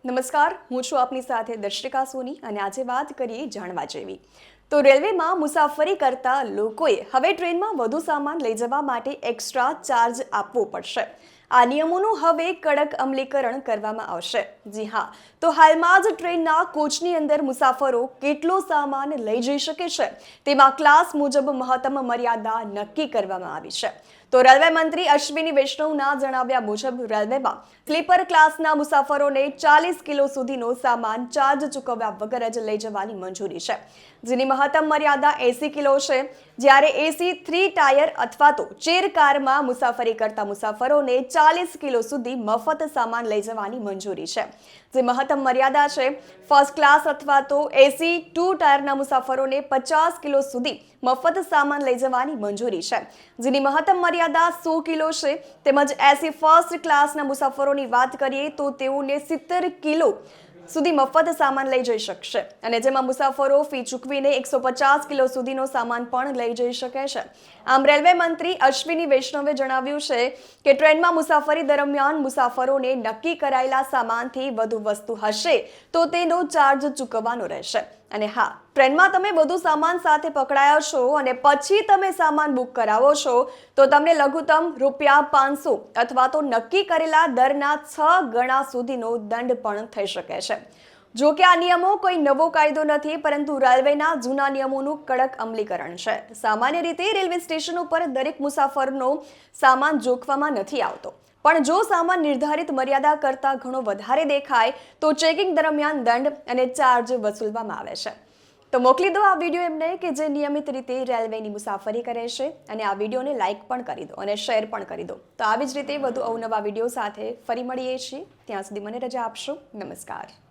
નમસ્કાર, હું છું આપની સાથે દર્શિકા સોની અને આજે વાત કરીએ જાણવા જેવી. તો રેલવેમાં મુસાફરી કરતા લોકોએ હવે ટ્રેનમાં વધુ સામાન લઈ જવા માટે એક્સ્ટ્રા ચાર્જ આપવો પડશે. આ નિયમોનું હવે કડક અમલીકરણ કરવામાં આવશે. જી હા, તો હાલમાં જ ટ્રેનના કોચની અંદર મુસાફરો કેટલો સામાન લઈ જઈ શકે છે તેમાં ક્લાસ મુજબ મહત્તમ મર્યાદા નક્કી કરવામાં આવી છે. તો રેલવે મંત્રી અશ્વિની વૈષ્ણવના જણાવ્યા મુજબ રેલવેમાં સ્લીપર ક્લાસના મુસાફરોને 40 કિલો સુધીનો સામાન ચાર્જ ચૂકવ્યા વગર જ લઈ જવાની મંજૂરી છે, જેની મહત્તમ મર્યાદા 80 કિલો છે. જ્યારે એસી 3 ટાયર અથવા તો ચેર કારમાં મુસાફરી કરતા મુસાફરોને 40 કિલો સુધી મફત સામાન લઈ જવાની મંજૂરી છે. જે મહત્તમ મર્યાદા છે, ફર્સ્ટ ક્લાસ અથવા તો એસી 2 ટાયરના મુસાફરોને 50 કિલો સુધી મફત સામાન લઈ જવાની મંજૂરી છે, જેની મહત્તમ મર્યાદા 100 કિલો છે. તેમજ એસી ફર્સ્ટ ક્લાસના મુસાફરોની વાત કરીએ તો તેઓને 70 કિલો સુધી મફત સામાન લઈ જઈ શકશે અને જેમાં મુસાફરો ફી ચૂકવીને 150 કિલો સુધીનો સામાન પણ લઈ જઈ શકે છે. આમ રેલવે મંત્રી અશ્વિની વૈષ્ણવે જણાવ્યું છે કે ટ્રેનમાં મુસાફરી દરમિયાન મુસાફરોને નક્કી કરાયેલા સામાનથી વધુ વસ્તુ હશે તો તેનો ચાર્જ ચૂકવવાનો રહેશે. અને હા, ટ્રેનમાં તમે વધુ સામાન સાથે પકડાયા છો અને પછી તમે સામાન બુક કરાવો છો તો તમને લઘુત્તમ ₹500 અથવા તો નક્કી કરેલા દરના 6 ગણા સુધીનો દંડ પણ થઈ શકે છે. જો કે આ નિયમો કોઈ નવો કાયદો નથી, પરંતુ રેલવેના જૂના નિયમોનું કડક અમલીકરણ છે. સામાન્ય રીતે રેલવે સ્ટેશન ઉપર દરેક મુસાફરનો સામાન જોખવામાં નથી આવતો, પણ જો સામાન નિર્ધારિત મર્યાદા કરતાં ઘણો વધારે દેખાય તો ચેકિંગ દરમિયાન દંડ અને ચાર્જ વસૂલવામાં આવે છે. તો મોકલી દો આ વિડીયો એમને કે જે નિયમિત રીતે રેલવેની મુસાફરી કરે છે અને આ વિડીયોને લાઇક પણ કરી દો અને શેર પણ કરી દો. તો આવી જ રીતે વધુ અવનવા વિડીયો સાથે ફરી મળીએ છીએ. ત્યાં સુધી મને રજા આપશો. નમસ્કાર.